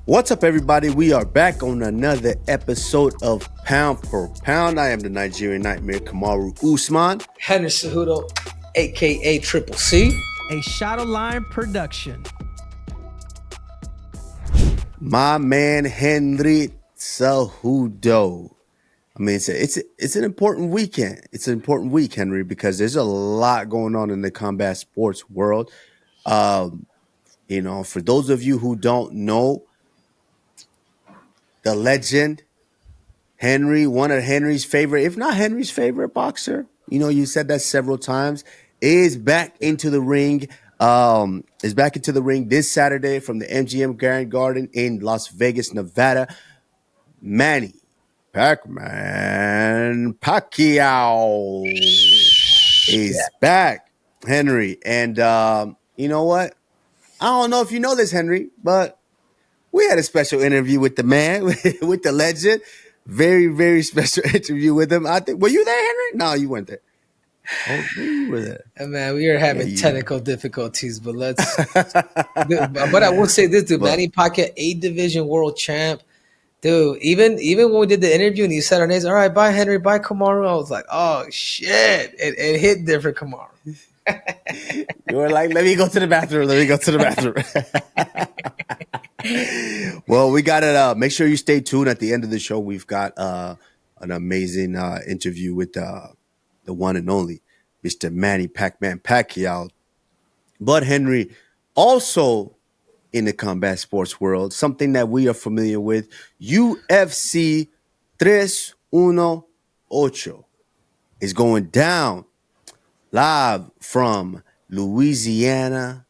What's up, everybody? We are back on another episode of Pound per Pound. I am the Nigerian Nightmare, Kamaru Usman. Henry Cejudo, a.k.a. Triple C. A Shadowline production. My man, Henry Cejudo. I mean, it's an important weekend. It's an important week, Henry, because there's a lot going on in the combat sports world. For those of you who don't know, the legend, Henry, one of Henry's favorite, if not Henry's favorite boxer, you said that several times, is back into the ring. This Saturday from the MGM Grand Garden in Las Vegas, Nevada. Manny Pacquiao is back, Henry. And you know what? I don't know if you know this, Henry, but we had a special interview with the man, with the legend. Very, very special interview with him. I think. Were you there, Henry? No, you weren't there. Oh, you were there. Man, we are having technical difficulties, but but I will say this, dude. Manny Pacquiao, 8 division world champ. Dude, even when we did the interview and he said our names, all right, bye, Henry, bye, Kamaru. I was like, oh, shit. It hit different, Kamaru. You were like, let me go to the bathroom. Well, we got it. Make sure you stay tuned. At the end of the show, we've got an amazing interview with the one and only Mr. Manny Pacquiao. But Henry, also in the combat sports world, something that we are familiar with, UFC 318 is going down live from Louisiana.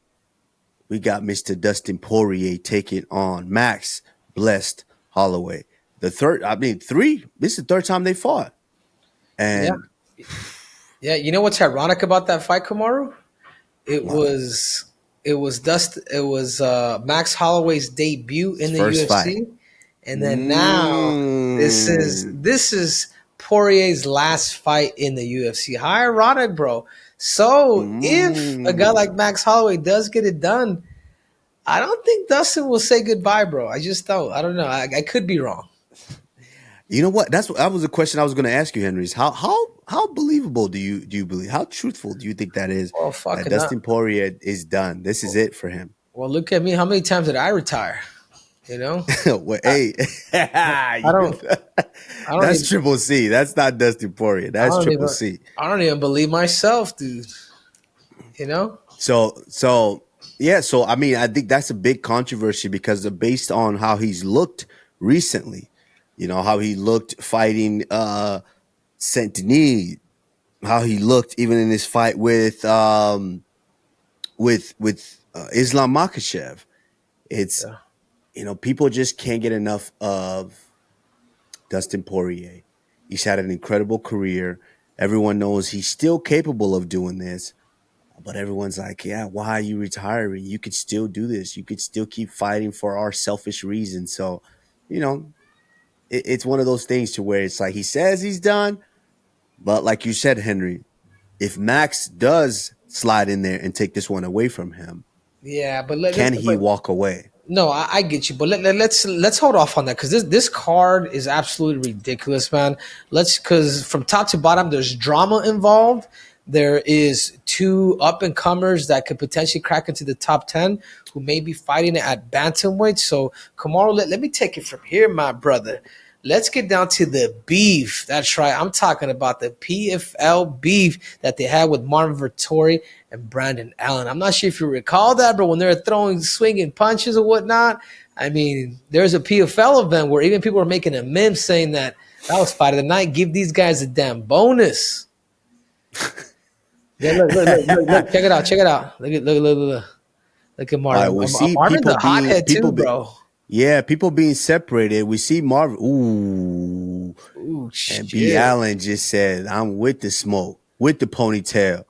We got Mr. Dustin Poirier taking on Max Blessed Holloway. This is the third time they fought. And yeah, you know what's ironic about that fight, Kamaru? It was Max Holloway's debut in the UFC. Fight. And then now this is Poirier's last fight in the UFC. How ironic, bro. So if a guy like Max Holloway does get it done, I don't think Dustin will say goodbye, bro. I just don't. I don't know. I could be wrong. You know what? That was a question I was going to ask you, Henry. Is how believable do you believe? How truthful do you think that is? Oh, fucking that Dustin Poirier is done. This is it for him. Well, look at me. How many times did I retire? Well, hey, that's Triple C. That's not Dustin Poirier. That's Triple C. I don't even believe myself, dude. So I mean, I think that's a big controversy because based on how he's looked recently, how he looked fighting Saint Denis, how he looked even in his fight with Islam Makhachev. It's people just can't get enough of Dustin Poirier. He's had an incredible career. Everyone knows he's still capable of doing this. But everyone's like, yeah, why are you retiring? You could still do this. You could still keep fighting for our selfish reasons. So, it's one of those things to where it's like he says he's done. But like you said, Henry, if Max does slide in there and take this one away from him, can he walk away? No, I get you, but let's hold off on that because this card is absolutely ridiculous, man. Because from top to bottom, there's drama involved. There is 2 up-and-comers that could potentially crack into the top 10 who may be fighting at bantamweight. So, Kamaru, let me take it from here, my brother. Let's get down to the beef. That's right. I'm talking about the PFL beef that they had with Marvin Vettori and Brandon Allen. I'm not sure if you recall that, but when they're swinging punches or whatnot, I mean, there's a PFL event where even people were making a meme saying that was fight of the night. Give these guys a damn bonus. Yeah, look, check it out. Look at Marvin. We see Marvin's a hothead too, bro. Yeah, people being separated. We see Marvin. Ooh, and B. Allen just said, "I'm with the smoke, with the ponytail."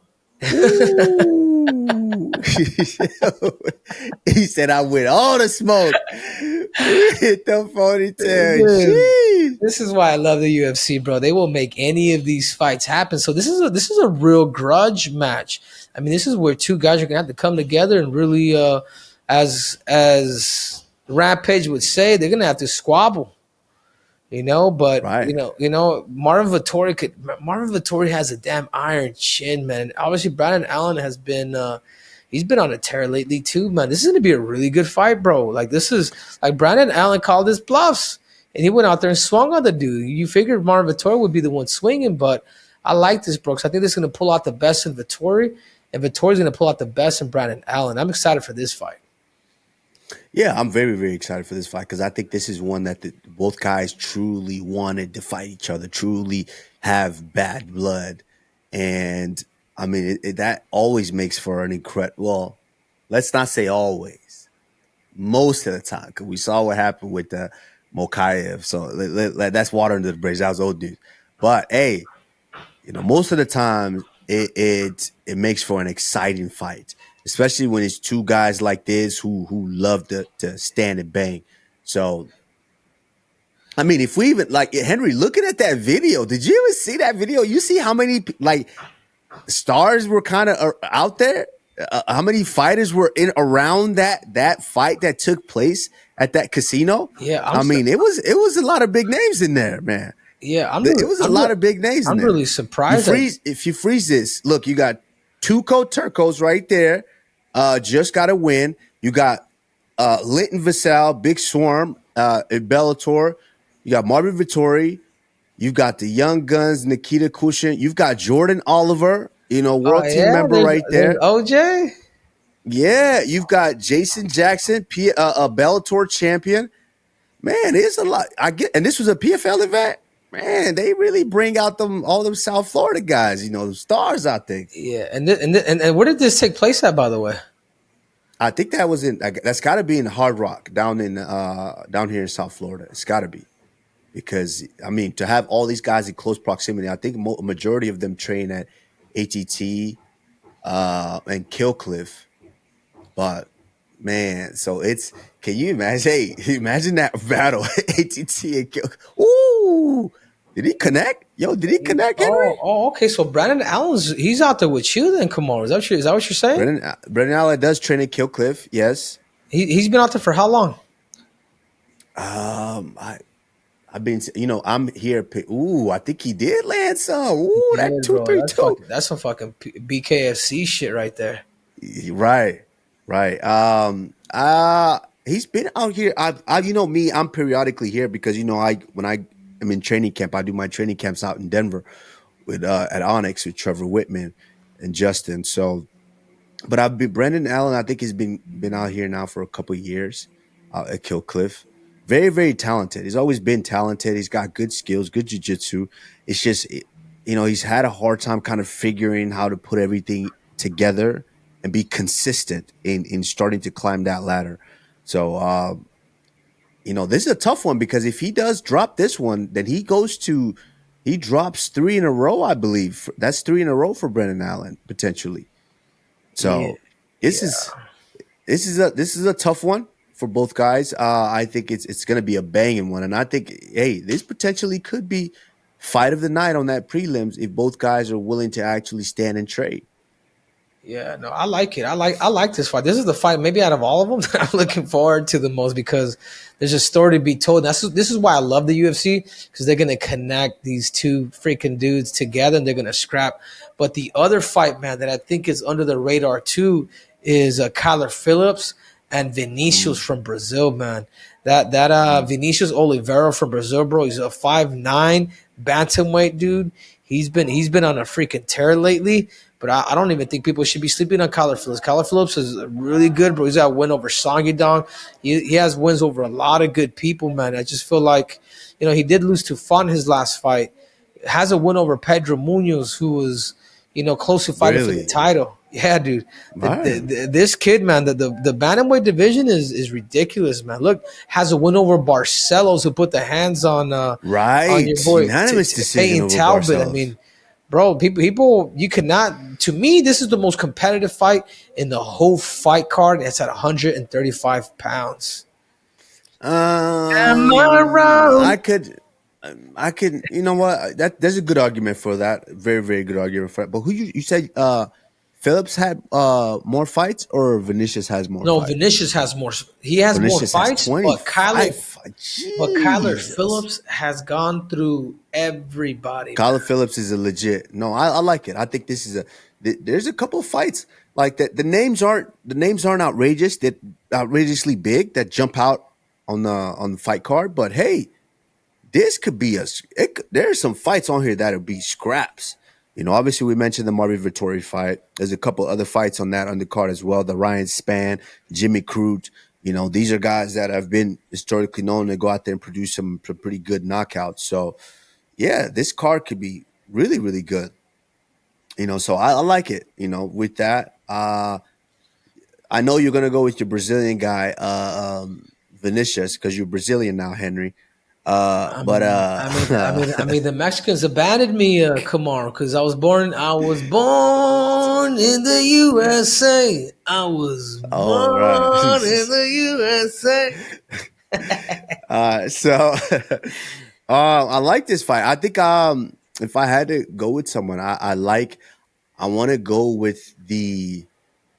He said, "I'm with all the smoke, with the ponytail." Jeez. This is why I love the UFC, bro. They will make any of these fights happen. So this is a real grudge match. I mean, this is where 2 guys are gonna have to come together and really, as Rampage would say, they're gonna have to squabble. But Right. Marvin Vettori has a damn iron chin, man. Obviously, Brandon Allen has been he's been on a tear lately too, man. This is gonna be a really good fight, bro. Like this is like Brandon Allen called his bluffs, and he went out there and swung on the dude. You figured Marvin Vettori would be the one swinging, but I like this, bro, because I think this is gonna pull out the best in Vettori, and Vettori's gonna pull out the best in Brandon Allen. I'm excited for this fight. Yeah, I'm very, very excited for this fight because I think this is one that both guys truly wanted to fight each other, truly have bad blood. And I mean, that always makes for an incredible, well, let's not say always, most of the time, because we saw what happened with Mokaev. So that's water under the bridge. That was old news. But hey, most of the time it makes for an exciting fight, especially when it's two guys like this who love to stand and bang. So, I mean, if we even like Henry, looking at that video, did you ever see that video? You see how many like stars were kind of out there? How many fighters were in around that fight that took place at that casino? Yeah, I mean, it was a lot of big names in there, man. Yeah, It was a lot of big names in there. I'm really surprised. If you freeze this, look, you got Tuco Turcos right there. Just got a win. You got Linton Vassell, Big Swarm, Bellator. You got Marvin Vettori. You've got the young guns, Nikita Kushin. You've got Jordan Oliver, world team member right there. OJ. Yeah, you've got Jason Jackson, a Bellator champion. Man, it's a lot. And this was a PFL event. Man, they really bring out all them South Florida guys, the stars out there. Yeah, and where did this take place at, by the way? I think that's got to be in Hard Rock down here in South Florida. It's got to be, because I mean, to have all these guys in close proximity, I think a majority of them train at ATT and Killcliff, but man, so can you imagine? Hey, imagine that battle, ATT and Kill. Ooh, did he connect? Yo, did he connect, Henry? Okay. So Brandon Allen's he's out there with you then, Kamaru. Is that what you're saying? Brandon Allen does train at Killcliff, yes. He's been out there for how long? I've been, I'm here. Ooh, I think he did land some. Ooh, that 232. That's some fucking BKFC shit right there. Right. He's been out here. I'm periodically here because when I am in training camp, I do my training camps out in Denver with at Onyx with Trevor Whitman and Justin. So, but Brandon Allen. I think he's been out here now for a couple of years at Killcliff. Very, very talented. He's always been talented. He's got good skills, good jiu-jitsu. It's just, he's had a hard time kind of figuring how to put everything together and be consistent in starting to climb that ladder. So, this is a tough one because if he does drop this one, then he drops 3 in a row, I believe. That's 3 in a row for Brandon Allen, potentially. So this is a tough one for both guys. I think it's going to be a banging one. And I think, hey, this potentially could be fight of the night on that prelims if both guys are willing to actually stand and trade. Yeah, no, I like it. I like this fight. This is the fight maybe out of all of them that I'm looking forward to the most because there's a story to be told. This is why I love the UFC, because they're going to connect these two freaking dudes together and they're going to scrap. But the other fight, man, that I think is under the radar too is Kyler Phillips and Vinicius from Brazil, man. That Vinicius Oliveira from Brazil, bro. He's a 5'9" bantamweight dude. He's been on a freaking tear lately. But I don't even think people should be sleeping on Kyler Phillips. Kyler Phillips is really good, bro. He's got a win over Song Yadong. He has wins over a lot of good people, man. I just feel like, he did lose to Fon his last fight. Has a win over Pedro Munoz, who was, close to fighting for the title. Yeah, dude. This kid, man, the bantamweight division is ridiculous, man. Look, has a win over Barcelos, who put the hands on on your boy unanimous decision over Talbot. Barcelos. I mean, bro, people, you cannot. To me, this is the most competitive fight in the whole fight card. It's at 135 pounds. Am I wrong? I could. You know what? There's a good argument for that. Very, very good argument for that. But who you said? Phillips had more fights, or Vinicius has more No, fights? Vinicius has more. He has more Vinicius has fights, but 25 fights. Kyler Jesus. Phillips has gone through everybody, man. Kyler Phillips is a legit. No, I like it. I think this is there's a couple of fights like that. The names aren't outrageous, that outrageously big, that jump out on the fight card. But hey, this could be there's some fights on here that'll be scraps. Obviously we mentioned the Marvin Vettori fight. There's a couple other fights on that undercard as well. The Ryan Spann, Jimmy Crute. These are guys that have been historically known to go out there and produce some pretty good knockouts. So yeah, this card could be really, really good. So I like it. With that, I know you're gonna go with your Brazilian guy, Vinicius, because you're Brazilian now, Henry. I mean, the Mexicans abandoned me, Kamaru, because I was born in the USA. I was born in the USA. So I like this fight. I think if I had to go with someone, I want to go with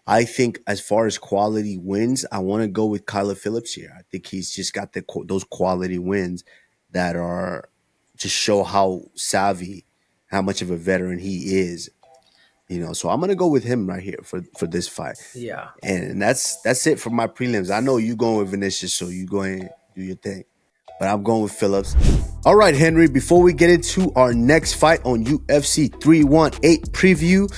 I think as far as quality wins, I want to go with Kyler Phillips here. I think he's just got those quality wins that are just show how savvy, how much of a veteran he is. So I'm gonna go with him right here for this fight. Yeah, and that's it for my prelims. I know you going with Vinicius, so you go ahead and do your thing. But I'm going with Phillips. All right, Henry, before we get into our next fight on UFC 318 preview,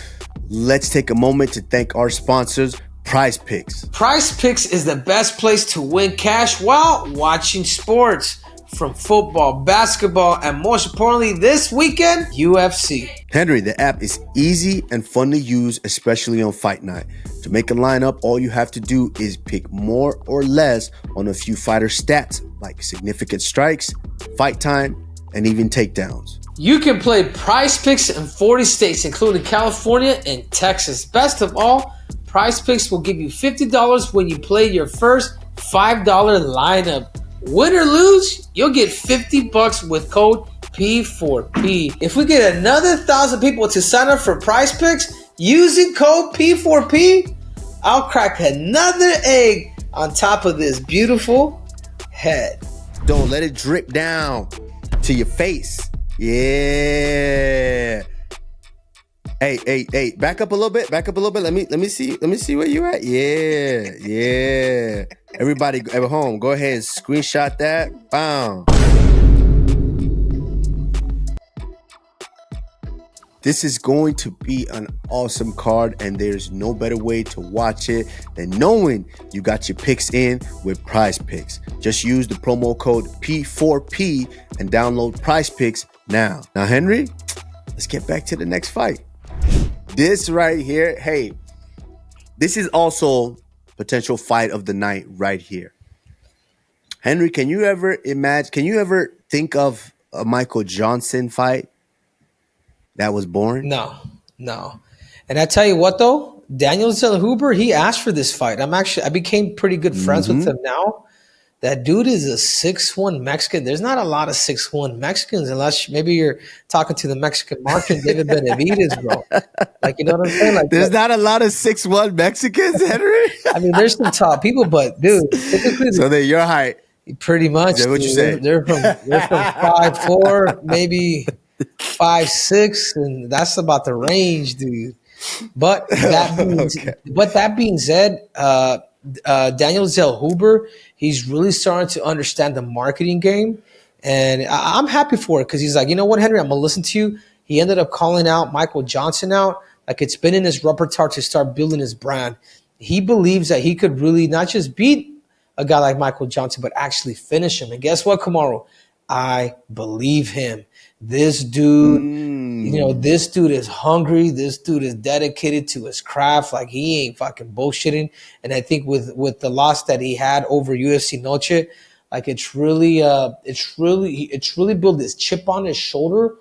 let's take a moment to thank our sponsors, Prize Picks. Prize Picks is the best place to win cash while watching sports. From football, basketball, and most importantly, this weekend, UFC. Henry, the app is easy and fun to use, especially on fight night. To make a lineup, all you have to do is pick more or less on a few fighter stats, like significant strikes, fight time, and even takedowns. You can play Prize Picks in 40 states, including California and Texas. Best of all, Prize Picks will give you $50 when you play your first $5 lineup. Win or lose, you'll get $50 with code P4P. If we get another 1,000 people to sign up for Prize Picks using code P4P, I'll crack another egg on top of this beautiful head. Don't let it drip down to your face. Yeah. Hey, back up a little bit. Let me see where you at. Yeah. Everybody at home, go ahead and screenshot that. Bam. This is going to be an awesome card, and there's no better way to watch it than knowing you got your picks in with Prize Picks. Just use the promo code P4P and download Prize Picks now. Now, Henry, let's get back to the next fight. This right here, hey, this is also potential fight of the night right here. Henry, can you ever think of a Michael Johnson fight that was boring? No. And I tell you what, though, Daniel Zellhuber, he asked for this fight. I became pretty good friends with him now. That dude is a 6'1" Mexican. There's not a lot of 6'1" Mexicans unless maybe you're talking to the Mexican market, David Benavidez, bro. Like, you know what I'm saying? Like, there's not a lot of 6'1" Mexicans, Henry? I mean, there's some tall people, but dude, typically so they're your height. Pretty much. Is that what you say? They're from 5'4", maybe 5'6", and that's about the range, dude. But that being said, Daniel Zellhuber, he's really starting to understand the marketing game, and I'm happy for it because he's like, you know what, Henry, I'm gonna listen to you. He ended up calling out Michael Johnson out. Like, it's been in his repertoire to start building his brand. He believes that he could really not just beat a guy like Michael Johnson, but actually finish him. And guess what, Kamaru? I believe him. This dude, this dude is hungry. This dude is dedicated to his craft. Like, he ain't fucking bullshitting. And I think with the loss that he had over UFC Noche, like, it's really built this chip on his shoulder.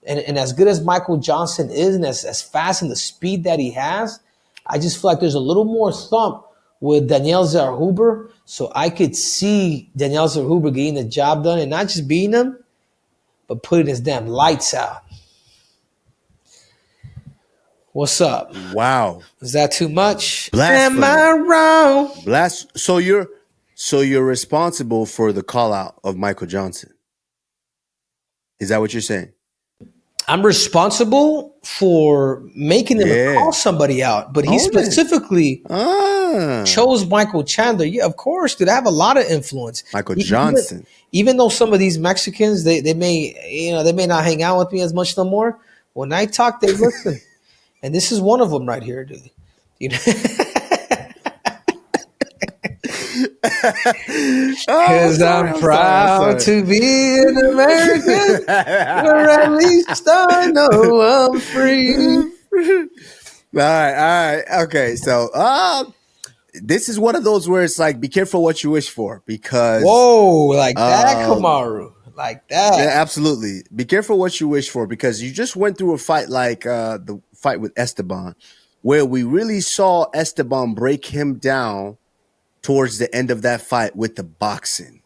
And as good as Michael Johnson is, and as fast and the speed that he has, I just feel like there's a little more thump with Daniel Zellhuber. So I could see Daniel Zellhuber getting the job done and not just beating him, but putting his damn lights out. What's up? Wow. Is that too much? Blasphemy. Am I wrong? So you're responsible for the call out of Michael Johnson. Is that what you're saying? I'm responsible for making them call somebody out, but he specifically chose Michael Chandler. Yeah, of course, dude. I have a lot of influence. Michael Johnson. Even though some of these Mexicans, they may not hang out with me as much no more. When I talk, they listen, and this is one of them right here, dude. You know. Because I'm proud to be an American, or at least I know I'm free. All right. Okay, so this is one of those where it's like, be careful what you wish for, because like that, Kamaru, like that. Yeah, absolutely. Be careful what you wish for, because you just went through a fight like the fight with Esteban, where we really saw Esteban break him down towards the end of that fight with the boxing.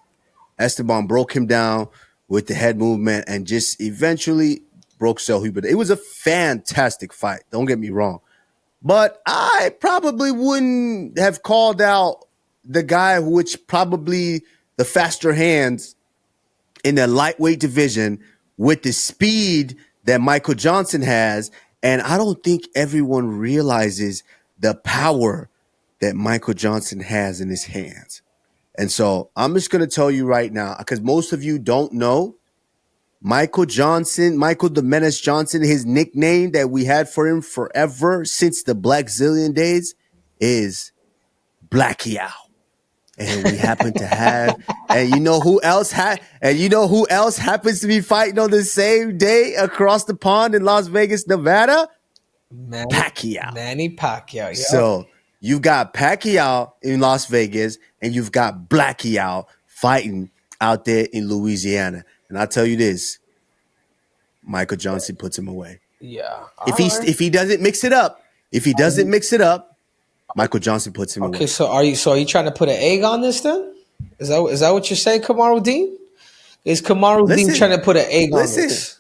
Esteban broke him down with the head movement and just eventually broke Zellhuber. It was a fantastic fight. Don't get me wrong. But I probably wouldn't have called out the guy which probably the faster hands in the lightweight division with the speed that Michael Johnson has. And I don't think everyone realizes the power that Michael Johnson has in his hands. And so I'm just going to tell you right now, because most of you don't know, Michael the Menace Johnson, his nickname that we had for him forever since the Black Zillion days is Blackie-Ow. And we happen to have, and you know who else happens to be fighting on the same day across the pond in Las Vegas, Nevada? Pacquiao. Manny Pacquiao. Yeah. So you've got Pacquiao in Las Vegas, and you've got Blackie-Ow fighting out there in Louisiana. And I'll tell you this, Michael Johnson puts him away. Yeah. If he doesn't mix it up, Michael Johnson puts him away. Okay, so are you trying to put an egg on this then? Is that what you're saying, Kamaru Dean? Is Kamaru Dean trying to put an egg on this?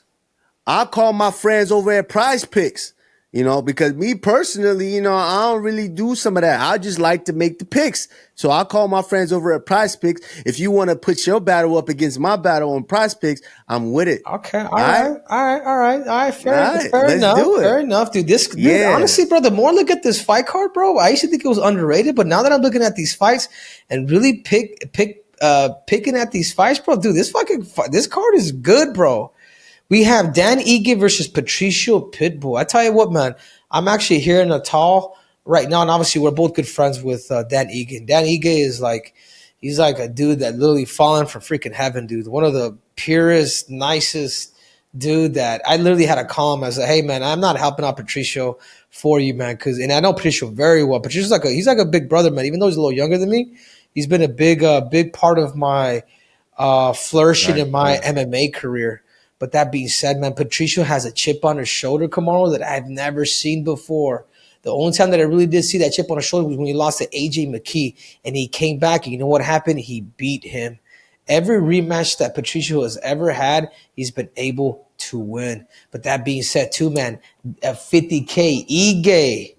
I call my friends over at Prize Picks. Because me personally, I don't really do some of that. I just like to make the picks. So I call my friends over at Prize Picks. If you want to put your battle up against my battle on Prize Picks, I'm with it. Okay. All right. Fair enough, dude. Honestly, bro, the more I look at this fight card, bro, I used to think it was underrated, but now that I'm looking at these fights and really picking at these fights, bro, dude, this card is good, bro. We have Dan Ige versus Patrício Pitbull. I tell you what, man, I'm actually here in Natal right now, and obviously we're both good friends with Dan Ige. And Dan Ige is he's like a dude that literally fallen from freaking heaven, dude. One of the purest, nicest dude that I literally had to call him. I said, hey, man, I'm not helping out Patrício for you, man, and I know Patrício very well. Patricio's he's like a big brother, man. Even though he's a little younger than me, he's been a big part of my flourishing in my MMA career. But that being said, man, Patrício has a chip on his shoulder, Kamaru, that I've never seen before. The only time that I really did see that chip on his shoulder was when he lost to AJ McKee, and he came back, and you know what happened? He beat him. Every rematch that Patrício has ever had, he's been able to win. But that being said, too, man, at 50K, Ige,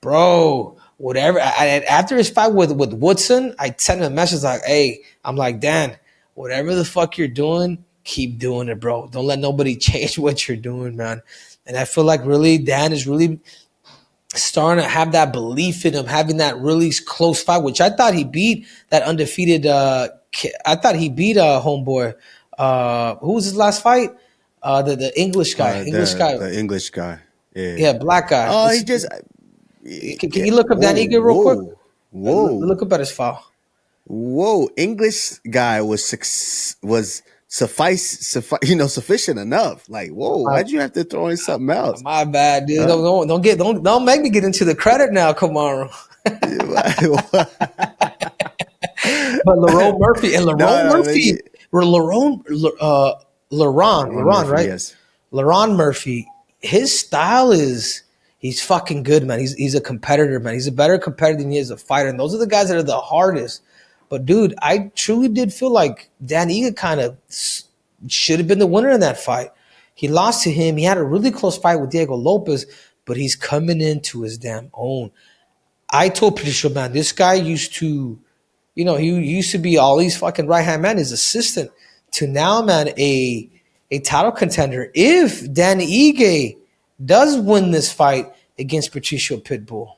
bro, whatever. After his fight with Woodson, I sent him a message like, hey, I'm like, Dan, whatever the fuck you're doing, keep doing it, bro. Don't let nobody change what you're doing, man. And I feel like really Dan is really starting to have that belief in him, having that really close fight, which I thought he beat that undefeated. I thought he beat homeboy. Who was his last fight? The English guy. The English guy. Yeah, black guy. Oh, he just. Can you look up Dan Ige real quick? Whoa! Look up at his file. Whoa! English guy was sufficient enough. Like, whoa, why'd you have to throw in something else? My bad, dude. Don't make me get into the credit now, Kamaru. But Lerone Murphy and Lerone, right? Yes. Lerone Murphy, his style he's fucking good, man. He's a competitor, man. He's a better competitor than he is a fighter. And those are the guys that are the hardest. But, dude, I truly did feel like Dan Ige kind of should have been the winner in that fight. He lost to him. He had a really close fight with Diego Lopez. but he's coming into his damn own. I told Patricio, man, this guy used to, he used to be all these fucking right-hand man, his assistant, to now, man, a title contender. If Dan Ige does win this fight against Patricio Pitbull,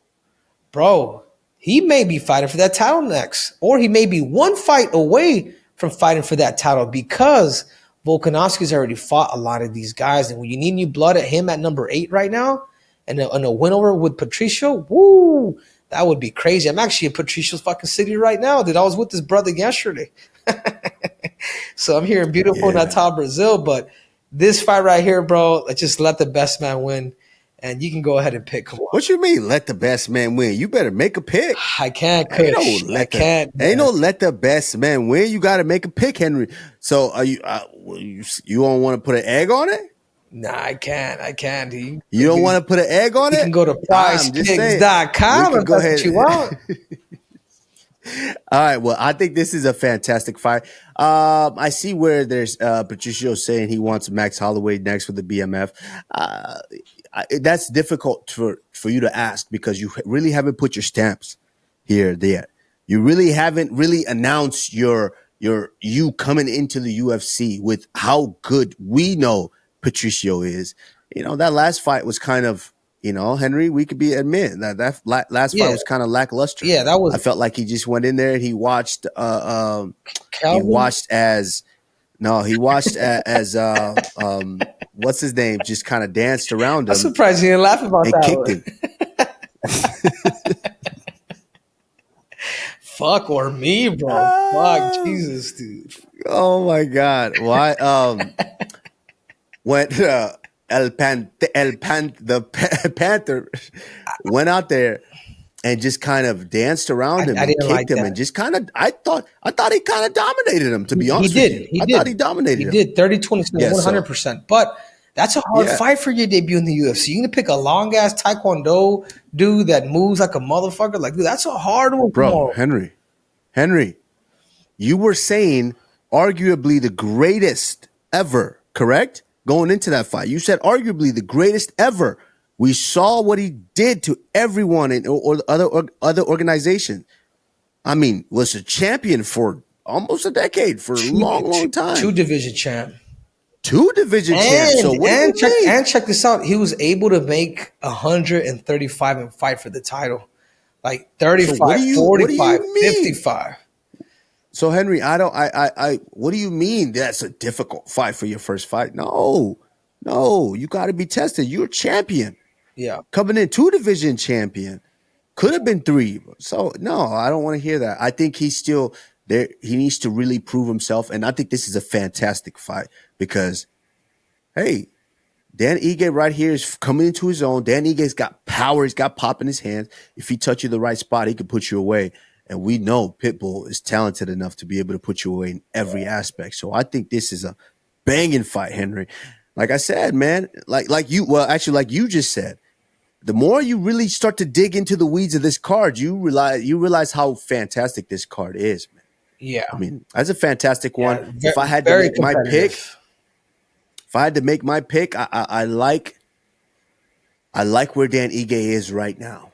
bro, he may be fighting for that title next. Or he may be one fight away from fighting for that title because Volkanovski's already fought a lot of these guys. And when you need new blood at him at number 8 right now, and a win over with Patricio, woo, that would be crazy. I'm actually in Patricio's fucking city right now, dude. I was with his brother yesterday. So I'm here in beautiful Natal, Brazil. But this fight right here, bro, let's just let the best man win. And you can go ahead and pick. What you mean, let the best man win? You better make a pick. I can't, Kush. Ain't no let the best man win. You got to make a pick, Henry. So are you don't want to put an egg on it? Nah, I can't. You don't want to put an egg on it? You can go to PrizePicks.com if that's what you want. All right. Well, I think this is a fantastic fight. I see where there's Patricio saying he wants Max Holloway next for the BMF. That's difficult for you to ask because you really haven't put your stamps here yet. You really haven't really announced you coming into the UFC with how good we know Patricio is. That last fight was kind of, Henry, we could admit that last fight was kind of lackluster. Yeah, that was. I felt like he just went in there and he watched. He watched as what's his name just kind of danced around him. I'm surprised you didn't laugh about that. Kicked him. Fuck or me, bro. Fuck, Jesus, dude. Oh my God! Why? When the Panther went out there and just kind of danced around him and kicked him and just kind of, I thought he kind of dominated him, to be honest with you. I thought he dominated him. He did, 30-20, 100%. But that's a hard fight for your debut in the UFC. You're going to pick a long-ass Taekwondo dude that moves like a motherfucker. Like, dude, that's a hard one. Bro, Henry, you were saying arguably the greatest ever, correct? Going into that fight. You said arguably the greatest ever. We saw what he did to everyone in or other organizations. I mean, was a champion for almost a decade, for a long time. 2 division champ. 2 division champ. So check this out. He was able to make 135 and fight for the title. Like 35, so 45, 55. So Henry, what do you mean that's a difficult fight for your first fight? No, you got to be tested. You're a champion. Yeah. Coming in 2 division champion. Could have been 3. So no, I don't want to hear that. I think he's still there. He needs to really prove himself. And I think this is a fantastic fight because, hey, Dan Ige right here is coming into his own. Dan Ige's got power. He's got pop in his hands. If he touch you the right spot, he can put you away. And we know Pitbull is talented enough to be able to put you away in every aspect. So I think this is a banging fight, Henry. Like I said, man, like you just said, the more you really start to dig into the weeds of this card, you realize how fantastic this card is, man. Yeah. I mean, that's a fantastic one. If I had to make my pick, I like where Dan Ige is right now.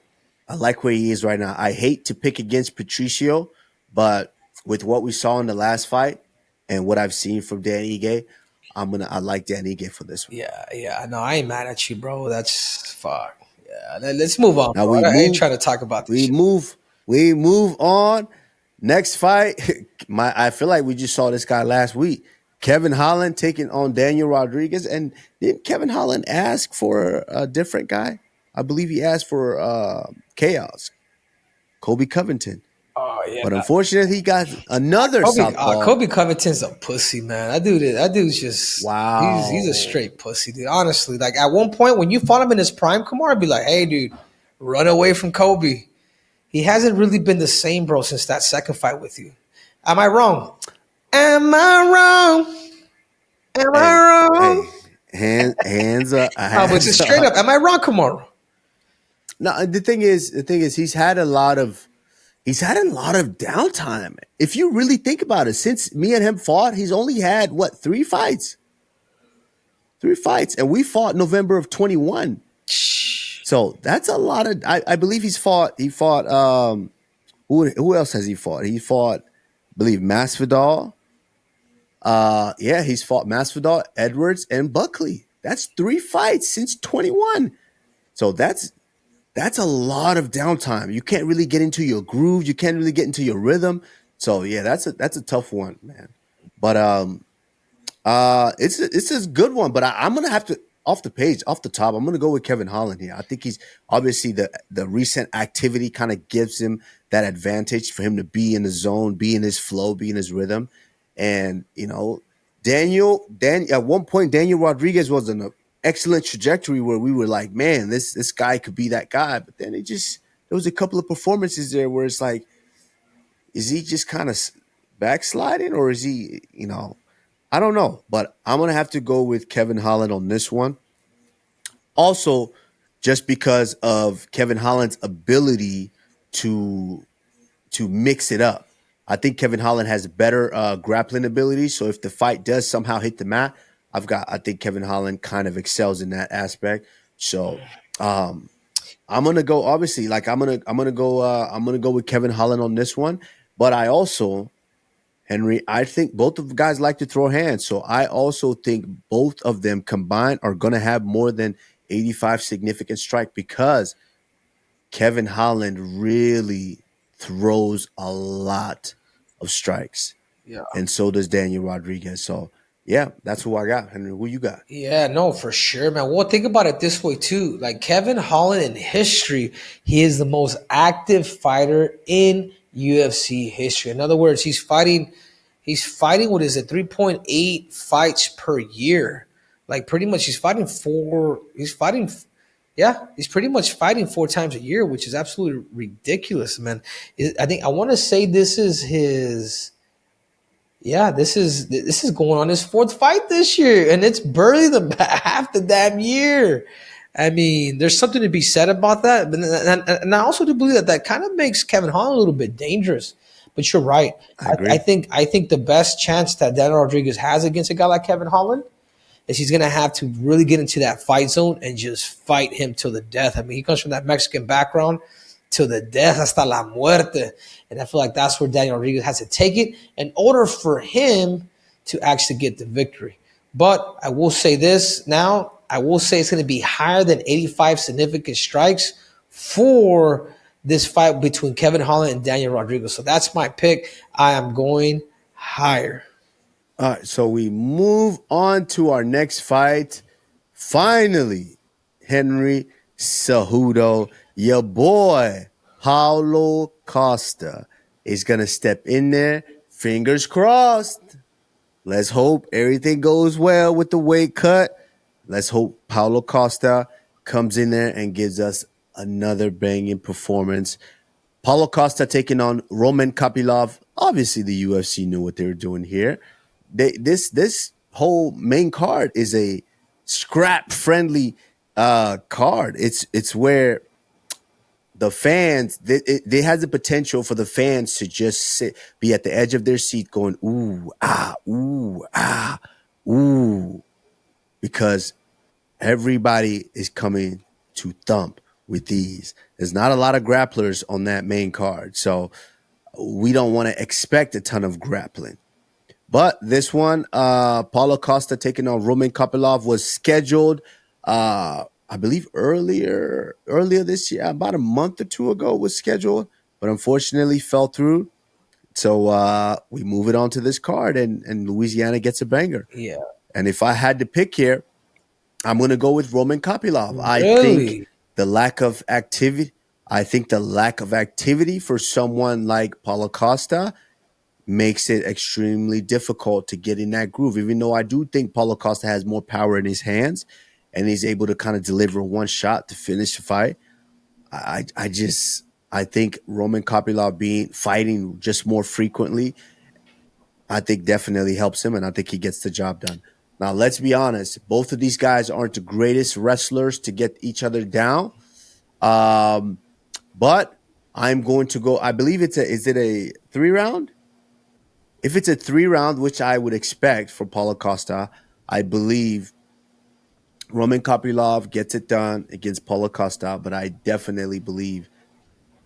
I like where he is right now. I hate to pick against Patricio, but with what we saw in the last fight and what I've seen from Dan Ige, I like Dan Ige for this one. Yeah. No, I ain't mad at you, bro. That's fuck. Yeah. Let's move on. Now I ain't trying to talk about this. We move on. Next fight. I feel like we just saw this guy last week. Kevin Holland taking on Daniel Rodriguez. And didn't Kevin Holland ask for a different guy? I believe he asked for Chaos, Colby Covington. Oh yeah, but unfortunately, he got another southpaw. Colby Covington's a pussy, man. That dude's just wow. He's a straight pussy, dude. Honestly, like at one point when you fought him in his prime, Kamaru, I'd be like, hey, dude, run away from Kobe. He hasn't really been the same, bro, since that second fight with you. Am I wrong? Hey, hands up. But just straight up, am I wrong, Kamaru? No, the thing is, he's had a lot of downtime. If you really think about it, since me and him fought, he's only had 3 fights? 3 fights, and we fought November of 21. So that's a lot of. I believe he's fought. He fought. Who else has he fought? He fought, I believe, Masvidal. Yeah, he's fought Masvidal, Edwards, and Buckley. That's 3 fights since 21. So that's a lot of downtime. You can't really get into your groove. You can't really get into your rhythm. So yeah, that's a tough one, man. But it's a good one. But I'm gonna have to off the top. I'm gonna go with Kevin Holland here. I think he's obviously the recent activity kind of gives him that advantage for him to be in the zone, be in his flow, be in his rhythm, and Daniel at one point Daniel Rodriguez was in an excellent trajectory where we were like, man, this guy could be that guy. But then there was a couple of performances there where it's like, is he just kind of backsliding or is he, I don't know. But I'm going to have to go with Kevin Holland on this one. Also, just because of Kevin Holland's ability to mix it up. I think Kevin Holland has better grappling ability. So if the fight does somehow hit the mat, I think Kevin Holland kind of excels in that aspect. So I'm gonna go. Obviously, like I'm gonna go with Kevin Holland on this one. But I also, Henry, I think both of the guys like to throw hands. So I also think both of them combined are gonna have more than 85 significant strike because Kevin Holland really throws a lot of strikes. Yeah. And so does Daniel Rodriguez. So yeah, that's who I got. Henry, who you got? Yeah, no, for sure, man. Well, think about it this way too. Like Kevin Holland in history, he is the most active fighter in UFC history. In other words, he's fighting what is it, 3.8 fights per year. Like pretty much he's pretty much fighting 4 times a year, which is absolutely ridiculous, man. I want to say this is his. Yeah, this is going on his 4th fight this year, and it's barely the half the damn year. I mean, there's something to be said about that, and I also do believe that kind of makes Kevin Holland a little bit dangerous. But you're right. I agree. I think the best chance that Daniel Rodriguez has against a guy like Kevin Holland is he's going to have to really get into that fight zone and just fight him till the death. I mean, he comes from that Mexican background. Till the death, hasta la muerte. And I feel like that's where Daniel Rodriguez has to take it in order for him to actually get the victory. But I will say this now. I will say it's going to be higher than 85 significant strikes for this fight between Kevin Holland and Daniel Rodriguez. So that's my pick. I am going higher. All right, so we move on to our next fight. Finally, Henry Cejudo, your boy, Paulo Costa, is going to step in there. Fingers crossed. Let's hope everything goes well with the weight cut. Let's hope Paulo Costa comes in there and gives us another banging performance. Paulo Costa taking on Roman Kopylov. Obviously, the UFC knew what they were doing here. This whole main card is a scrap-friendly card. It's where the fans they has the potential for the fans to just be at the edge of their seat, going ooh ah, because everybody is coming to thump with these. There's not a lot of grapplers on that main card, so we don't want to expect a ton of grappling. But this one, Paulo Costa taking on Roman Kopylov was scheduled, I believe earlier this year, about a month or two ago was scheduled, but unfortunately fell through. So we move it on to this card, and Louisiana gets a banger. Yeah. And if I had to pick here, I'm going to go with Roman Kopylov. Really? I think the lack of activity for someone like Paulo Costa makes it extremely difficult to get in that groove, even though I do think Paulo Costa has more power in his hands and he's able to kind of deliver one shot to finish the fight. I think Roman Kopylov fighting just more frequently, I think definitely helps him, and I think he gets the job done. Now, let's be honest. Both of these guys aren't the greatest wrestlers to get each other down. But I'm going to go, I believe is it a 3-round? If it's a 3-round, which I would expect for Paulo Costa, I believe Roman Kopylov gets it done against Paulo Costa, but I definitely believe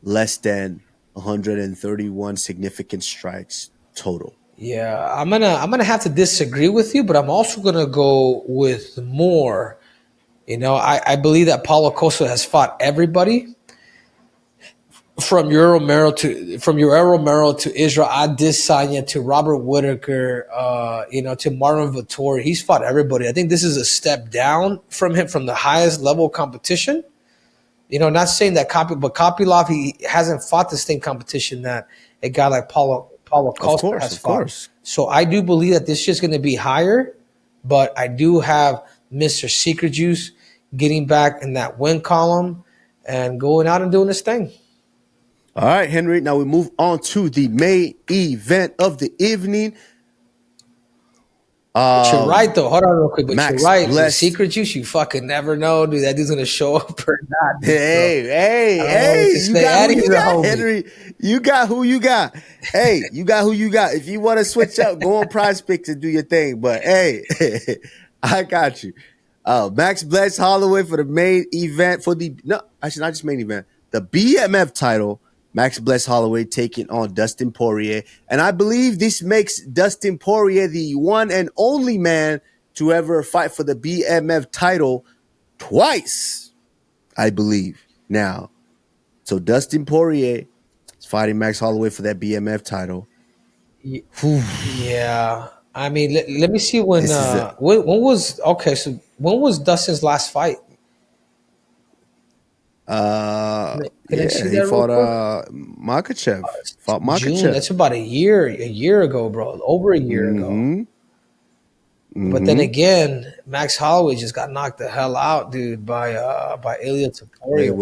less than 131 significant strikes total. Yeah, I'm gonna have to disagree with you, but I'm also gonna go with more. I believe that Paulo Costa has fought everybody from Yoel Romero to Israel Adesanya to Robert Whitaker, to Marvin Vettori. He's fought everybody. I think this is a step down from him from the highest level of competition. Not saying that but Kopylov, he hasn't fought the same competition that a guy like Paulo Costa has fought. Course. So I do believe that this is going to be higher, but I do have Mr. Secret Juice getting back in that win column and going out and doing this thing. All right, Henry. Now we move on to the main event of the evening. But you're right, though. Hold on real quick. But Max you're right. Bless. The Secret Juice, you fucking never know, dude. That dude's going to show up or not. Dude, Hey. You got who you got, Henry. You got who you got. Hey, you got who you got. If you want to switch up, go on Prize Picks and do your thing. But, hey, I got you. Max Bless Holloway for the main event. Not just main event. The BMF title. Max Bless Holloway taking on Dustin Poirier. And I believe this makes Dustin Poirier the one and only man to ever fight for the BMF title twice, I believe, now. So Dustin Poirier is fighting Max Holloway for that BMF title. Yeah. I mean, let me see when was Dustin's last fight? He fought Makhachev. June. That's about a year ago, bro. Over a year ago. But then again, Max Holloway just got knocked the hell out, dude, by Ilia Topuria.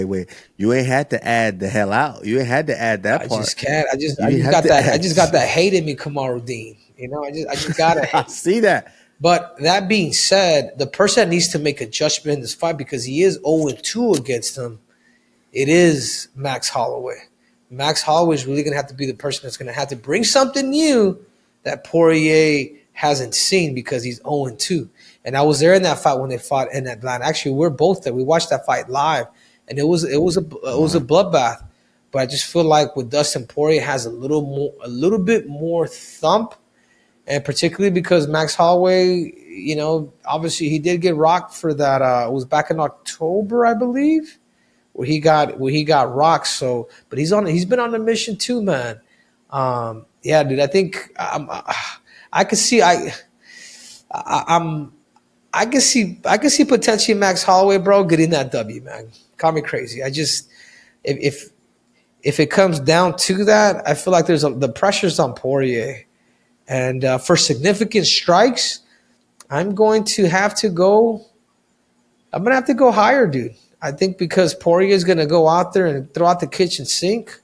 Wait. You ain't had to add the hell out. You ain't had to add that part. I just can't. I just got that hate in me, Kamaru Dean. I just got to I see that. But that being said, the person that needs to make a judgment in this fight, because he is 0-2 against him, it is Max Holloway. Max Holloway is really going to have to be the person that's going to have to bring something new that Poirier hasn't seen, because he's 0-2. And I was there in that fight when they fought in Atlanta. Actually, we're both there. We watched that fight live, and it was a bloodbath. But I just feel like with Dustin, Poirier has a little bit more thump. And particularly because Max Holloway, obviously he did get rocked for that. It was back in October, I believe, where he got rocked. So, but he's been on a mission too, man. Yeah, dude. I think I could see potentially Max Holloway, bro, getting that W, man. Call me crazy. I just if it comes down to that, I feel like the pressure's on Poirier. And for significant strikes, I'm going to have to go higher, dude. I think because Poirier is going to go out there and throw out the kitchen sink,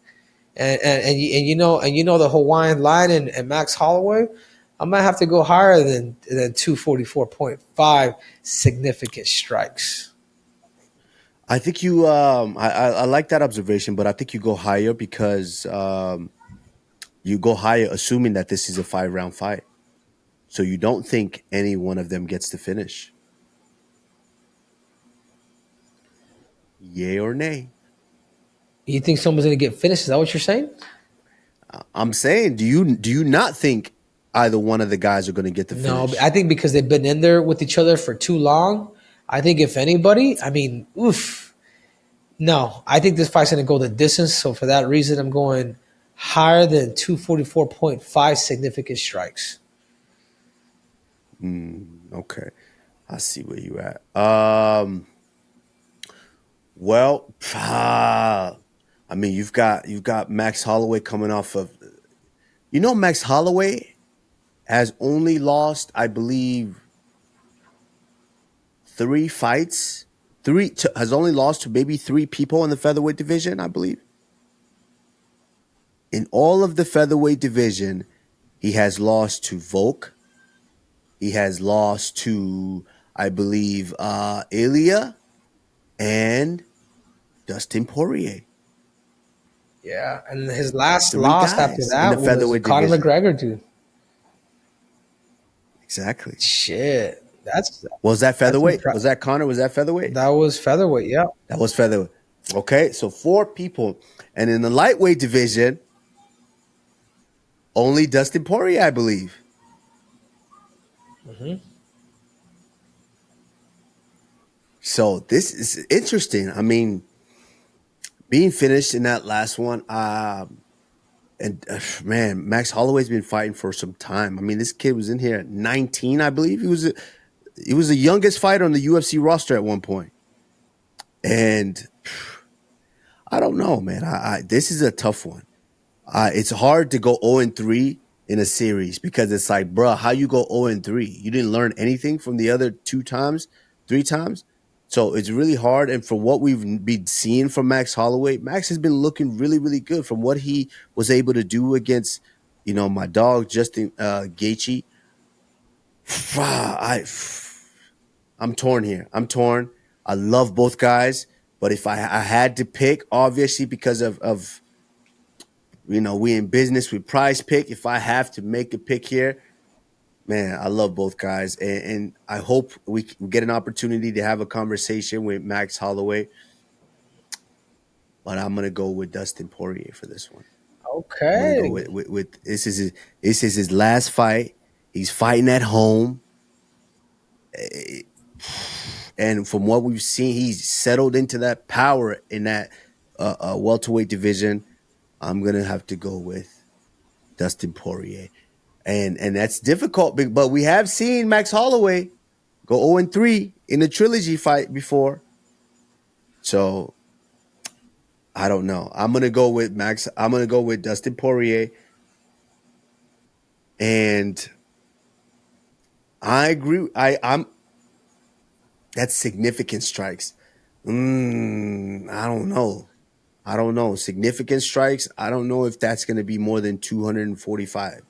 and the Hawaiian line and Max Holloway, I'm going to have to go higher than 244.5 significant strikes. I think you I like that observation, but I think you go higher because you go higher assuming that this is a 5-round fight. So you don't think any one of them gets to finish. Yay or nay? You think someone's going to get finished? Is that what you're saying? I'm saying, do you not think either one of the guys are going to get the finish? No, I think because they've been in there with each other for too long. I think if anybody, no, I think this fight's going to go the distance. So for that reason, I'm going higher than 244.5 significant strikes. Okay. I see where you at. You've got Max Holloway coming off of, Max Holloway has only lost, I believe, 3 fights. Has only lost to maybe 3 people in the featherweight division, I believe. In all of the featherweight division, he has lost to Volk. He has lost to, I believe, Ilia and Dustin Poirier. Yeah, and his last loss after that was Conor McGregor, dude. Exactly. Shit. That's Was that that's featherweight? Was that Conor? Was that featherweight? That was featherweight. Yeah. That was featherweight. Okay, so 4 people. And in the lightweight division, only Dustin Poirier, I believe. So this is interesting. I mean, being finished in that last one, and man, Max Holloway's been fighting for some time. I mean, this kid was in here at 19, I believe. He was the youngest fighter on the UFC roster at one point. And I don't know, man. This is a tough one. It's hard to go 0-3 in a series because it's like, bruh, how you go 0-3? You didn't learn anything from the other 3 times. So it's really hard. And from what we've been seeing from Max Holloway, Max has been looking really, really good from what he was able to do against, my dog, Justin Gaethje. I'm torn here. I'm torn. I love both guys. But if I had to pick, obviously, because of we in business with Prize Pick. If I have to make a pick here, man, I love both guys, and I hope we get an opportunity to have a conversation with Max Holloway. But I'm gonna go with Dustin Poirier for this one. I'm gonna go Okay. with this is his last fight. He's fighting at home, and from what we've seen, he's settled into that power in that welterweight division. I'm gonna have to go with Dustin Poirier. And that's difficult, but we have seen Max Holloway go 0-3 in a trilogy fight before. So I don't know. I'm gonna go with Max. I'm gonna go with Dustin Poirier. And I agree. I'm that's significant strikes. I don't know. I don't know. Significant strikes. I don't know if that's gonna be more than 245.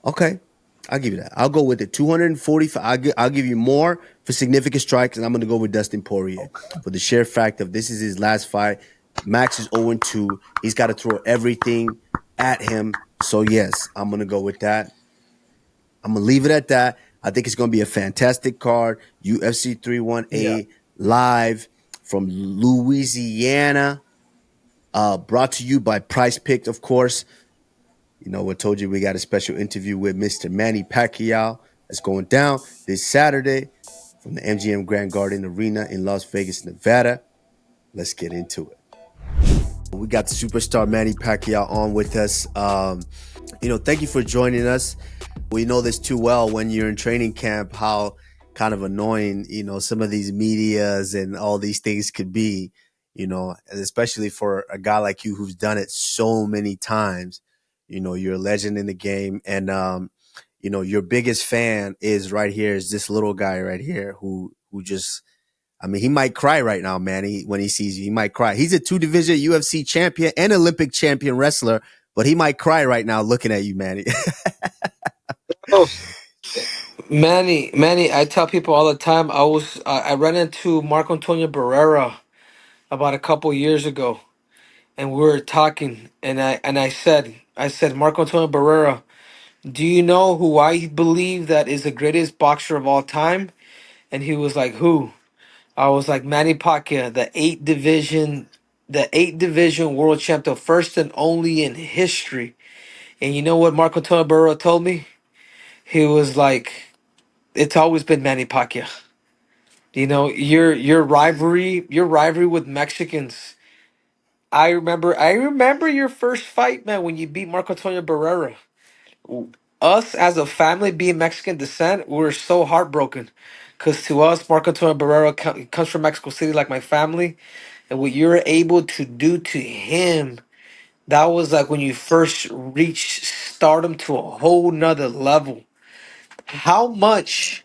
Okay. I'll give you that. I'll go with it. 245. I'll give you more for significant strikes, and I'm going to go with Dustin Poirier for the sheer fact of this is his last fight. Max is 0-2. He's got to throw everything at him. So, yes, I'm going to go with that. I'm going to leave it at that. I think it's going to be a fantastic card. UFC 318 live from Louisiana. Brought to you by Price Pick, of course. We told you we got a special interview with Mr. Manny Pacquiao that's going down this Saturday from the MGM Grand Garden Arena in Las Vegas, Nevada. Let's get into it. We got the superstar Manny Pacquiao on with us. Thank you for joining us. We know this too well when you're in training camp, how kind of annoying, some of these medias and all these things could be, and especially for a guy like you who's done it so many times. You're a legend in the game. And, your biggest fan is right here is this little guy right here who just, he might cry right now, man. When he sees you, he might cry. He's a 2-division UFC champion and Olympic champion wrestler, but he might cry right now looking at you, Manny. Oh, Manny, I tell people all the time. I ran into Marco Antonio Barrera about a couple years ago, and we were talking, and I said, Marco Antonio Barrera, do you know who I believe that is the greatest boxer of all time? And he was like, who? I was like, Manny Pacquiao, the eight division world champ, the first and only in history. And you know what Marco Antonio Barrera told me? He was like, it's always been Manny Pacquiao. Your rivalry with Mexicans. I remember your first fight, man, when you beat Marco Antonio Barrera. Us as a family, being Mexican descent, we were so heartbroken, because to us, Marco Antonio Barrera comes from Mexico City, like my family, and what you're able to do to him, that was like when you first reached stardom to a whole nother level. How much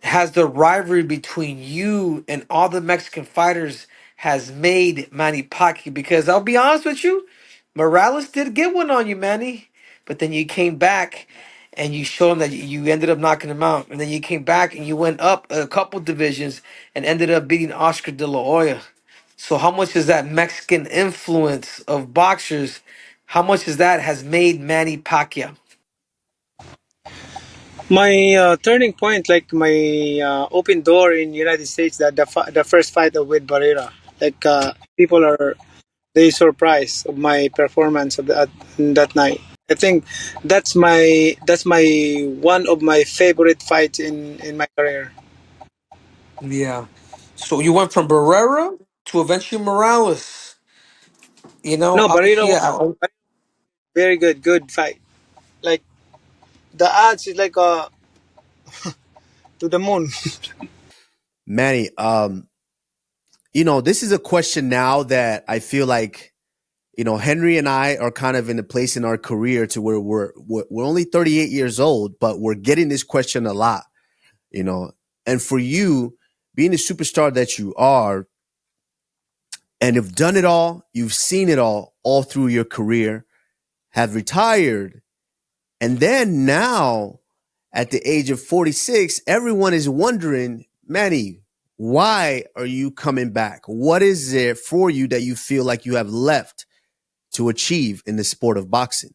has the rivalry between you and all the Mexican fighters has made Manny Pacquiao? Because I'll be honest with you, Morales did get one on you, Manny, but then you came back and you showed him that you ended up knocking him out, and then you came back and you went up a couple divisions and ended up beating Oscar De La Hoya. So how much is that Mexican influence of boxers? How much is that has made Manny Pacquiao? My turning point, like my open door in United States, that the first fight with Barrera, like people are they surprised of my performance of that night. I think that's my one of my favorite fights in my career. Yeah. So you went from Barrera to eventually Morales. You know, No, Barrera obviously, was very good fight. Like the odds is like to the moon. Manny, this is a question now that I feel like, Henry and I are kind of in a place in our career to where we're only 38 years old, but we're getting this question a lot, you know. And for you, being the superstar that you are, and have done it all, you've seen it all through your career, have retired, and then now at the age of 46, everyone is wondering, Manny, why are you coming back? What is there for you that you feel like you have left to achieve in the sport of boxing?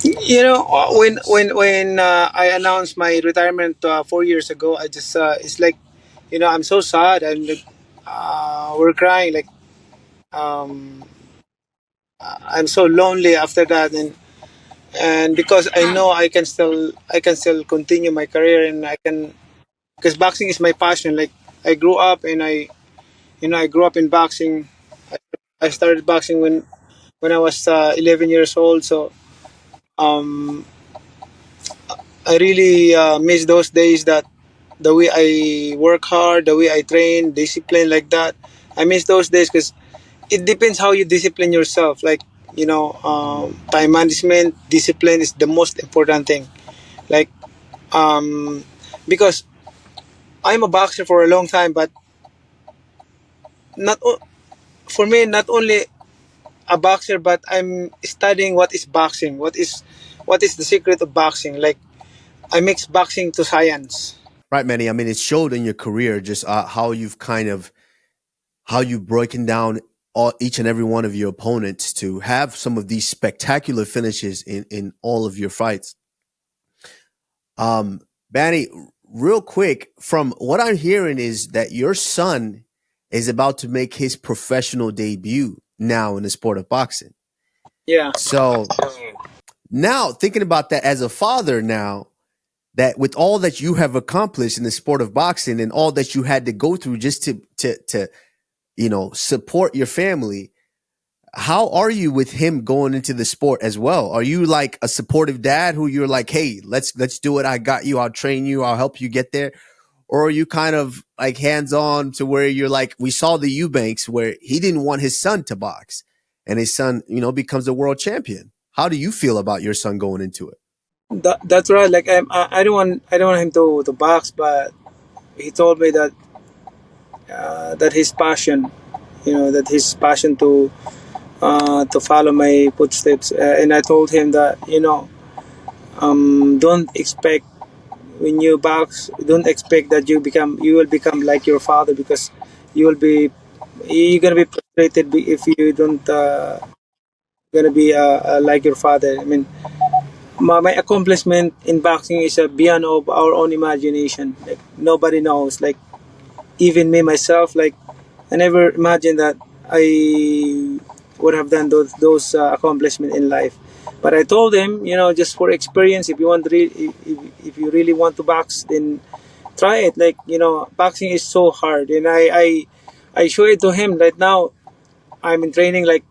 When I announced my retirement 4 years ago, I just it's like, I'm so sad and we're crying. Like um, I'm so lonely after that, and because I know I can still continue my career, and I can, because boxing is my passion. Like I grew up and I grew up in boxing. I started boxing when I was 11 years old. So um, I really miss those days, that the way I work hard, the way I train, discipline like that. I miss those days because it depends how you discipline yourself. Like, time management, discipline is the most important thing. Like, um, because I'm a boxer for a long time, but not for me, not only a boxer, but I'm studying what is boxing, what is the secret of boxing. Like I mix boxing to science. Right, Manny. I mean, it showed in your career just how you've broken down each and every one of your opponents to have some of these spectacular finishes in all of your fights. Um, Manny, real quick, from what I'm hearing is that your son is about to make his professional debut now in the sport of boxing. Yeah. So now thinking about that as a father now, that with all that you have accomplished in the sport of boxing and all that you had to go through just to support your family, how are you with him going into the sport as well? Are you like a supportive dad who you're like, hey, let's do it, I got you, I'll train you, I'll help you get there? Or are you kind of like hands on to where you're like, we saw the Eubanks where he didn't want his son to box and his son, becomes a world champion? How do you feel about your son going into it? That's right. Like I don't want him to box, but he told me that his passion, that his passion to follow my footsteps. And I told him that, don't expect, when you box, don't expect that you will become like your father, because you will be you're gonna be frustrated if you don't gonna be like your father. I mean, my accomplishment in boxing is beyond of our own imagination. Like nobody knows. Like even me myself, like I never imagined that I would have done those accomplishments in life. But I told him, just for experience, if you really want to box, then try it. Like, boxing is so hard, and I show it to him right now. I'm in training. Like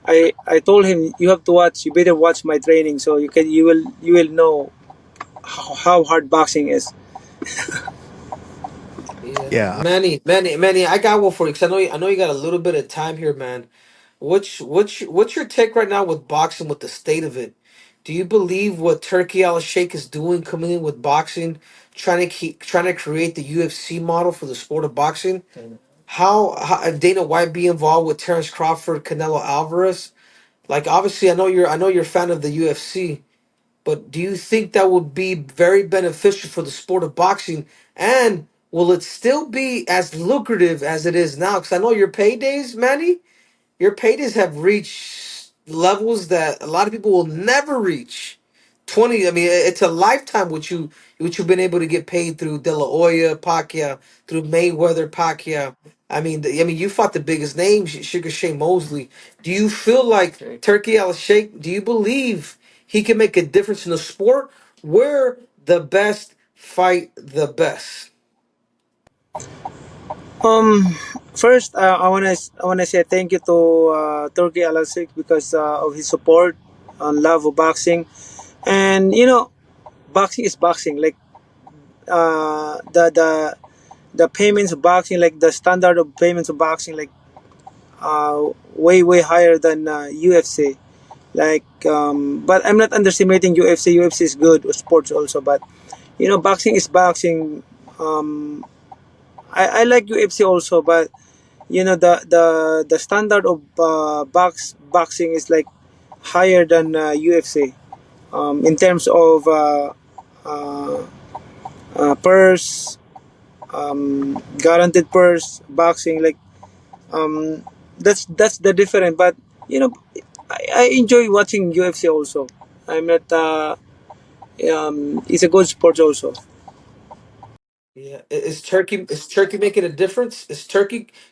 I told him, you have to watch. You better watch my training, so you will know how hard boxing is. Yeah, Yeah. Manny, I got one for you because I know you got a little bit of time here, man. What's your take right now with boxing, with the state of it? Do you believe what Turkey Al Sheikh is doing, coming in with boxing, trying to create the UFC model for the sport of boxing? How Dana White be involved with Terrence Crawford, Canelo Alvarez? Like obviously, I know you're a fan of the UFC, but do you think that would be very beneficial for the sport of boxing? And will it still be as lucrative as it is now? Because I know your paydays, Manny, your paydays have reached levels that a lot of people will never reach. 20. I mean, it's a lifetime what you've been able to get paid through De La Hoya, Pacquiao, through Mayweather, Pacquiao. I mean, you fought the biggest names, Sugar Shane Mosley. Do you feel like Turkey Al Sheikh? Do you believe he can make a difference in the sport? Where the best fight the best? Um, First, I wanna say thank you to Turkey Alasik because of his support and love of boxing, and boxing is boxing. Like the payments of boxing, like the standard of payments of boxing, like way higher than UFC. Like, but I'm not underestimating UFC. UFC is good sports also, but boxing is boxing. I like UFC also, but the standard of boxing is like higher than UFC in terms of uh, purse, guaranteed purse, boxing. Like um, that's the difference. But you know, I enjoy watching UFC also. I'm not. It's a good sport also. Yeah, is Turkey making a difference?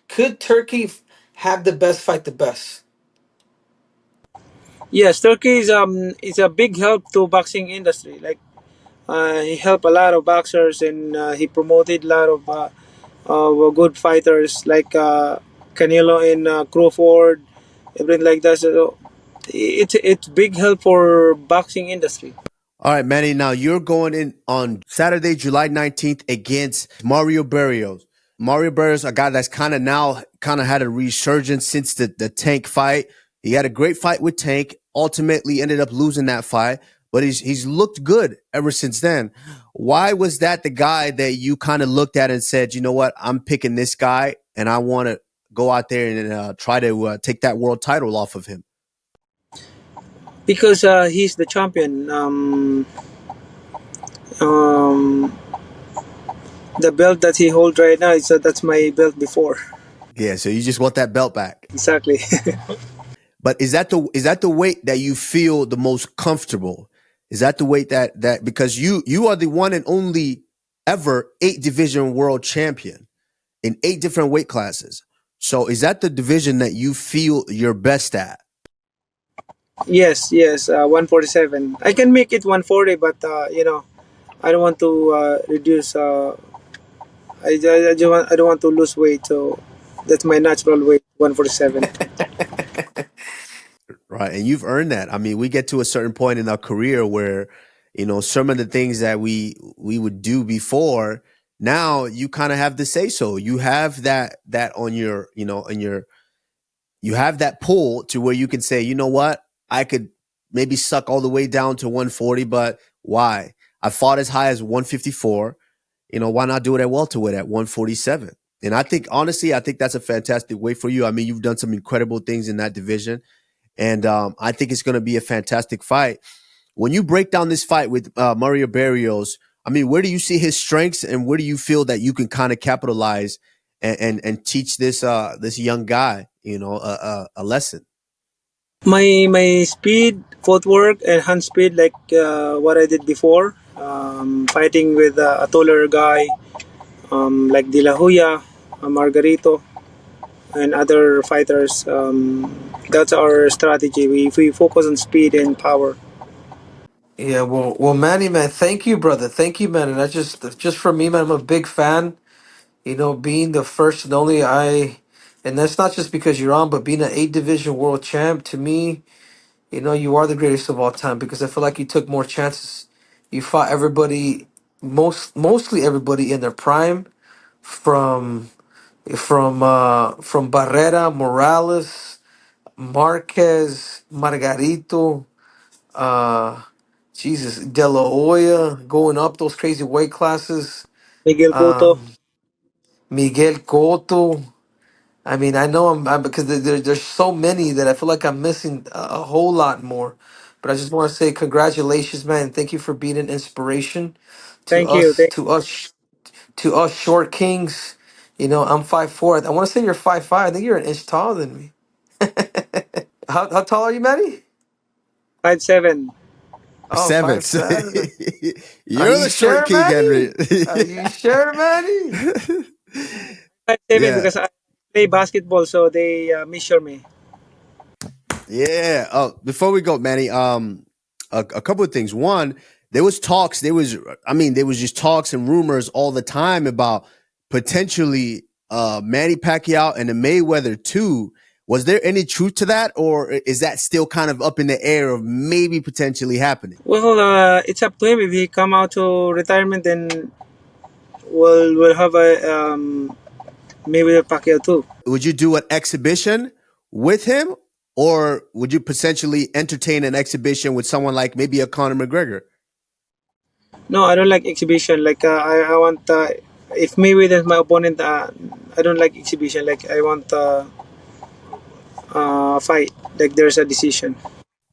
Could Turkey have the best fight the best? Yes, Turkey is a big help to boxing industry. Like he helped a lot of boxers and he promoted a lot of good fighters like Canelo and Crawford, everything like that. So it's big help for boxing industry. All right, Manny. Now you're going in on Saturday, July 19th against Mario Barrios. Mario Barrios, a guy that's kind of had a resurgence since the Tank fight. He had a great fight with Tank. Ultimately, ended up losing that fight, but he's looked good ever since then. Why was that the guy that you kind of looked at and said, you know what, I'm picking this guy, and I want to go out there and try to take that world title off of him? Because he's the champion. Um, the belt that he holds right now is that's my belt before. Yeah, so you just want that belt back. Exactly. But is that the weight that you feel the most comfortable? Is that the weight that because you are the one and only ever 8 division world champion in 8 different weight classes. So is that the division that you feel you're best at? Yes, 147. I can make it 140, but I don't want to reduce. I don't want to lose weight, so that's my natural weight, 147. Right. And you've earned that. I mean, we get to a certain point in our career where, some of the things that we would do before, now you kind of have to say so. You have that on your, on your you have that pull to where you can say, you know what, I could maybe suck all the way down to 140, but why? I fought as high as 154. Why not do it at welterweight at 147? And I think, honestly, I think that's a fantastic way for you. I mean, you've done some incredible things in that division. And I think it's going to be a fantastic fight. When you break down this fight with Mario Barrios, I mean, where do you see his strengths and where do you feel that you can kind of capitalize and teach this young guy, a lesson? My speed, footwork, and hand speed, like what I did before, fighting with a taller guy, like De La Hoya, Margarito, and other fighters. That's our strategy. We focus on speed and power. Yeah, well, Manny, man, thank you, brother. Thank you, man. And that's just for me, man. I'm a big fan. Being the first and only and that's not just because you're on, but being an 8 division world champ to me, you are the greatest of all time because I feel like you took more chances. You fought everybody, mostly everybody in their prime, from from Barrera, Morales, Marquez, Margarito, uh, Jesus, De La Hoya, going up those crazy weight classes. Miguel Cotto, Um, Miguel Cotto. I mean, I know I'm because there's so many that I feel like I'm missing a whole lot more. But I just want to say congratulations, man. Thank you for being an inspiration to thank you. us, to us, to us short kings. I'm 5'4". I want to say you're 5'5". I think you're an inch taller than me. How tall are you, Manny? 5'7". Oh, 5'7". 5'7". Are You're you the short sure, king, Manny? Henry. Are you sure, Manny? 5'7" Yeah. because I play basketball, so they measure me. Yeah. Oh, before we go, Manny, a couple of things. One, there was talks. There was just talks and rumors all the time about potentially Manny Pacquiao and the Mayweather too. Was there any truth to that, or is that still kind of up in the air of maybe potentially happening? Well, it's up to him. If he come out to retirement, then we'll have a maybe a Pacquiao too. Would you do an exhibition with him, or would you potentially entertain an exhibition with someone like maybe a Conor McGregor? No, I don't like exhibition. Like I want if Mayweather is my opponent, I don't like exhibition. Like I want fight. Like there's a decision.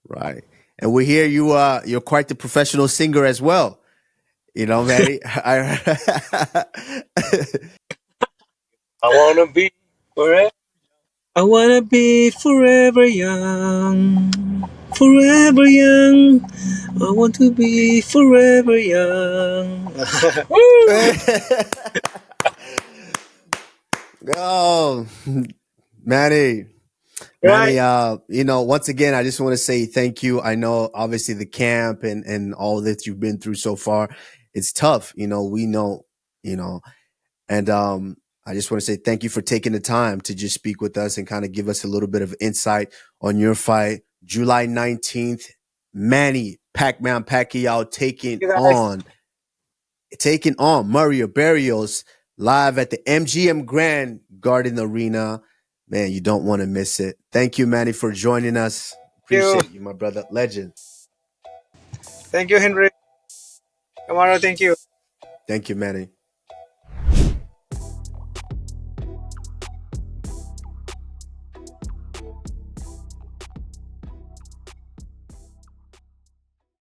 Right. And we hear you're quite the professional singer as well. You know, Manny. I wanna be forever. I wanna be forever young, forever young. I want to be forever young. Woo! Oh, Manny. Manny, Right. once again, I just want to say thank you. I know obviously the camp and all that you've been through so far, it's tough. We know, you know, and I just want to say thank you for taking the time to just speak with us and kind of give us a little bit of insight on your fight. July 19th, Manny Pac-Man Pacquiao You guys. taking on Mario Barrios live at the MGM Grand Garden Arena. Man, you don't want to miss it. Thank you, Manny, for joining us. Appreciate you, my brother. Legend. Thank you, Henry. Kamaru, thank you. Thank you, Manny.